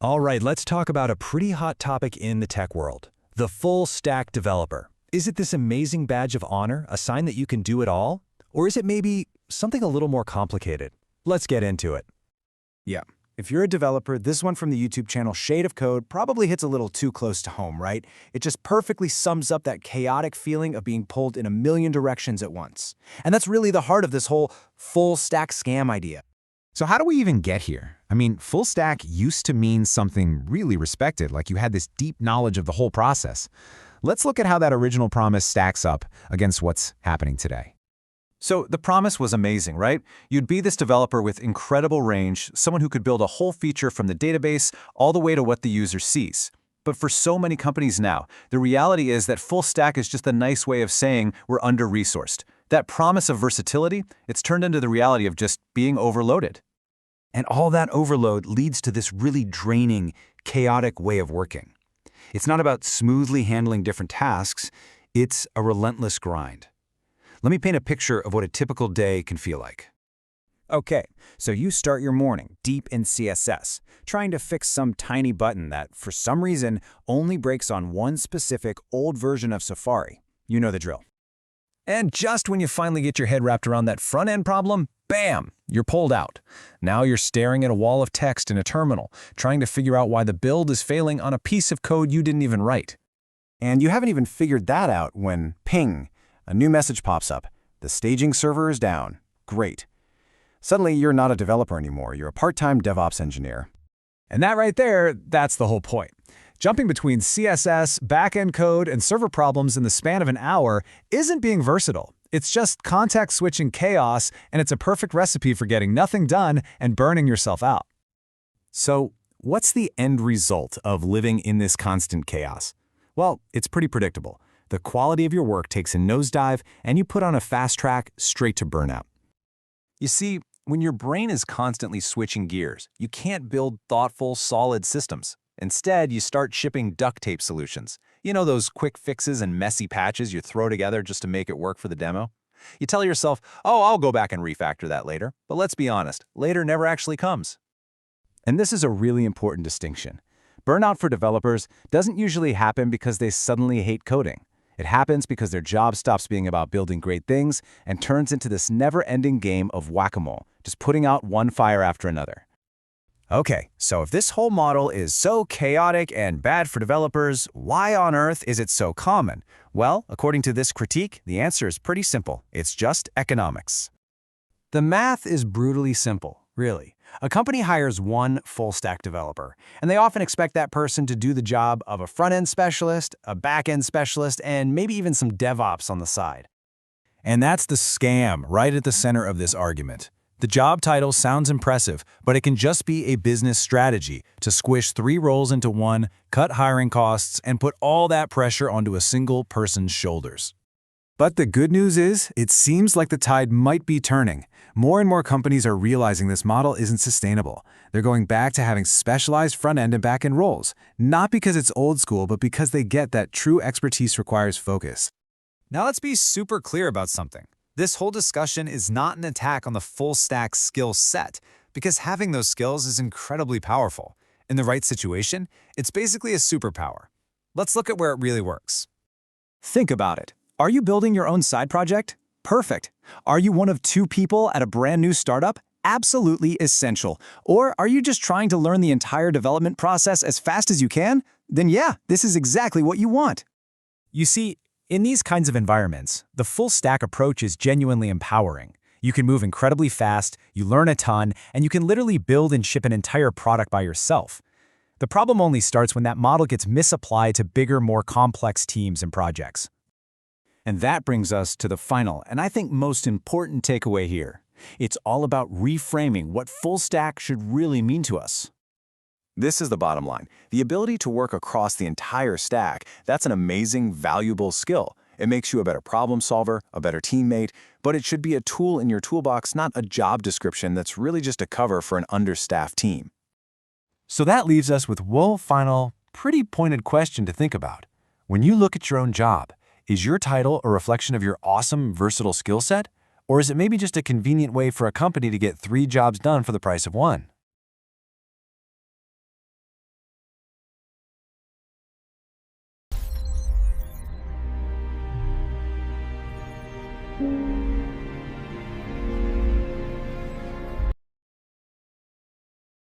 All right, let's talk about a pretty hot topic in the tech world, the full stack developer. Is it this amazing badge of honor, a sign that you can do it all? Or is it maybe something a little more complicated? Let's get into it. Yeah. If you're a developer, this one from the YouTube channel Shade of Code probably hits a little too close to home, right? It just perfectly sums up that chaotic feeling of being pulled in a million directions at once. And that's really the heart of this whole full stack scam idea. So how do we even get here? I mean, full stack used to mean something really respected, like you had this deep knowledge of the whole process. Let's look at how that original promise stacks up against what's happening today. So the promise was amazing, right? You'd be this developer with incredible range, someone who could build a whole feature from the database all the way to what the user sees. But for so many companies now, the reality is that full stack is just a nice way of saying we're under-resourced. That promise of versatility, it's turned into the reality of just being overloaded. And all that overload leads to this really draining, chaotic way of working. It's not about smoothly handling different tasks, it's a relentless grind. Let me paint a picture of what a typical day can feel like. Okay, so you start your morning deep in CSS, trying to fix some tiny button that, for some reason, only breaks on one specific old version of Safari. You know the drill. And just when you finally get your head wrapped around that front-end problem, bam, you're pulled out. Now you're staring at a wall of text in a terminal, trying to figure out why the build is failing on a piece of code you didn't even write. And you haven't even figured that out when, ping, a new message pops up. The staging server is down. Great. Suddenly, you're not a developer anymore. You're a part-time DevOps engineer. And that right there, that's the whole point. Jumping between CSS, back-end code, and server problems in the span of an hour isn't being versatile. It's just context-switching chaos, and it's a perfect recipe for getting nothing done and burning yourself out. So, what's the end result of living in this constant chaos? Well, it's pretty predictable. The quality of your work takes a nosedive, and you put on a fast track straight to burnout. You see, when your brain is constantly switching gears, you can't build thoughtful, solid systems. Instead, you start shipping duct tape solutions. You know those quick fixes and messy patches you throw together just to make it work for the demo? You tell yourself, oh, I'll go back and refactor that later. But let's be honest, later never actually comes. And this is a really important distinction. Burnout for developers doesn't usually happen because they suddenly hate coding. It happens because their job stops being about building great things and turns into this never-ending game of whack-a-mole, just putting out one fire after another. Okay, so if this whole model is so chaotic and bad for developers, why on earth is it so common? Well, according to this critique, the answer is pretty simple. It's just economics. The math is brutally simple, really. A company hires one full-stack developer, and they often expect that person to do the job of a front-end specialist, a back-end specialist, and maybe even some DevOps on the side. And that's the scam right at the center of this argument. The job title sounds impressive, but it can just be a business strategy to squish 3 roles into one, cut hiring costs, and put all that pressure onto a single person's shoulders. But the good news is, it seems like the tide might be turning. More and more companies are realizing this model isn't sustainable. They're going back to having specialized front-end and back-end roles, not because it's old school, but because they get that true expertise requires focus. Now let's be super clear about something. This whole discussion is not an attack on the full-stack skill set, because having those skills is incredibly powerful. In the right situation, it's basically a superpower. Let's look at where it really works. Think about it. Are you building your own side project? Perfect. Are you one of 2 people at a brand new startup? Absolutely essential. Or are you just trying to learn the entire development process as fast as you can? Then yeah, this is exactly what you want. You see, in these kinds of environments, the full stack approach is genuinely empowering. You can move incredibly fast, you learn a ton, and you can literally build and ship an entire product by yourself. The problem only starts when that model gets misapplied to bigger, more complex teams and projects. And that brings us to the final, and I think most important takeaway here. It's all about reframing what full stack should really mean to us. This is the bottom line. The ability to work across the entire stack, that's an amazing, valuable skill. It makes you a better problem solver, a better teammate, but it should be a tool in your toolbox, not a job description that's really just a cover for an understaffed team. So that leaves us with one final, pretty pointed question to think about. When you look at your own job, is your title a reflection of your awesome, versatile skill set? Or is it maybe just a convenient way for a company to get 3 jobs done for the price of one?